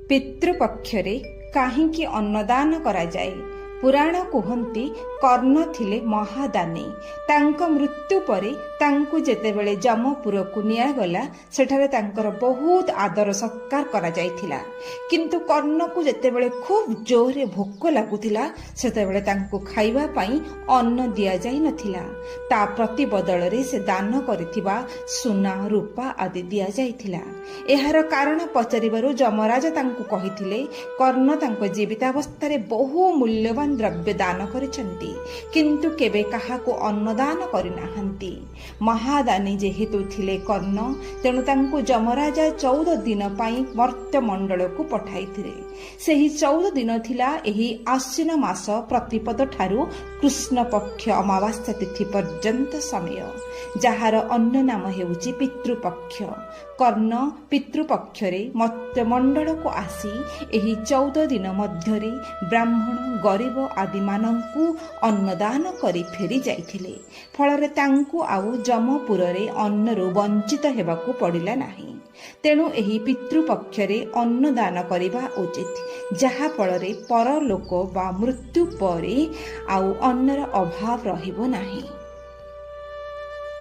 ପିତୃପକ୍ଷରେ କାହିଁକି ଅନ୍ନଦାନ କରାଯାଏ? ପୁରାଣ କୁହନ୍ତି କର୍ଣ୍ଣ ଥିଲେ ମହାଦାନୀ। ତାଙ୍କ ମୃତ୍ୟୁ ପରେ ତାଙ୍କୁ ଯେତେବେଳେ ଯମପୁରକୁ ନିଆଗଲା, ସେଠାରେ ତାଙ୍କର ବହୁତ ଆଦର ସତ୍କାର କରାଯାଇଥିଲା। କିନ୍ତୁ କର୍ଣ୍ଣକୁ ଯେତେବେଳେ ଖୁବ୍ ଜୋରରେ ଭୋକ ଲାଗୁଥିଲା, ସେତେବେଳେ ତାଙ୍କୁ ଖାଇବା ପାଇଁ ଅନ୍ନ ଦିଆଯାଇ ନଥିଲା। ତା ପ୍ରତିବଦଳରେ ସେ ଦାନ କରିଥିବା ସୁନା ରୂପା ଆଦି ଦିଆଯାଇଥିଲା। ଏହାର କାରଣ ପଚାରିବାରୁ ଯମରାଜ ତାଙ୍କୁ କହିଥିଲେ, କର୍ଣ୍ଣ ତାଙ୍କ ଜୀବିତାବସ୍ଥାରେ ବହୁ ମୂଲ୍ୟବାନ ଦ୍ରବ୍ୟ ଦାନ କରିଛନ୍ତି, କିନ୍ତୁ କେବେ କାହାକୁ ଅନ୍ନଦାନ କରିନାହାନ୍ତି। ମହାଦାନୀ ଯେହେତୁ ଥିଲେ କର୍ଣ୍ଣ, ତେଣୁ ତାଙ୍କୁ ଯମରାଜା 14 ଦିନ ପାଇଁ ମର୍ତ୍ତ୍ୟମଣ୍ଡଳକୁ ପଠାଇଥିଲେ। ସେହି 14 ଦିନ ଥିଲା ଏହି ଆଶ୍ୱିନ ମାସ ପ୍ରତିପଦ ଠାରୁ କୃଷ୍ଣ ପକ୍ଷ ଅମାବାସ୍ୟା ତିଥି ପର୍ଯ୍ୟନ୍ତ ସମୟ, ଯାହାର ଅନ୍ୟ ନାମ ହେଉଛି ପିତୃପକ୍ଷ। କର୍ଣ୍ଣ ପିତୃପକ୍ଷରେ ମର୍ତ୍ତ୍ୟମଣ୍ଡଳକୁ ଆସି ଏହି 14 ଦିନ ମଧ୍ୟରେ ବ୍ରାହ୍ମଣ, ଗରିବ ଆଦିମାନଙ୍କୁ ଅନ୍ନଦାନ କରି ଫେରି ଯାଇଥିଲେ। ଫଳରେ ତାଙ୍କୁ ଆଉ ଯମପୁରରେ ଅନ୍ନରୁ ବଞ୍ଚିତ ହେବାକୁ ପଡ଼ିଲା ନାହିଁ। ତେଣୁ ଏହି ପିତୃପକ୍ଷରେ ଅନ୍ନଦାନ କରିବା ଉଚିତ, ଯାହାଫଳରେ ପରଲୋକ ବା ମୃତ୍ୟୁ ପରେ ଆଉ ଅନ୍ନର ଅଭାବ ରହିବ ନାହିଁ।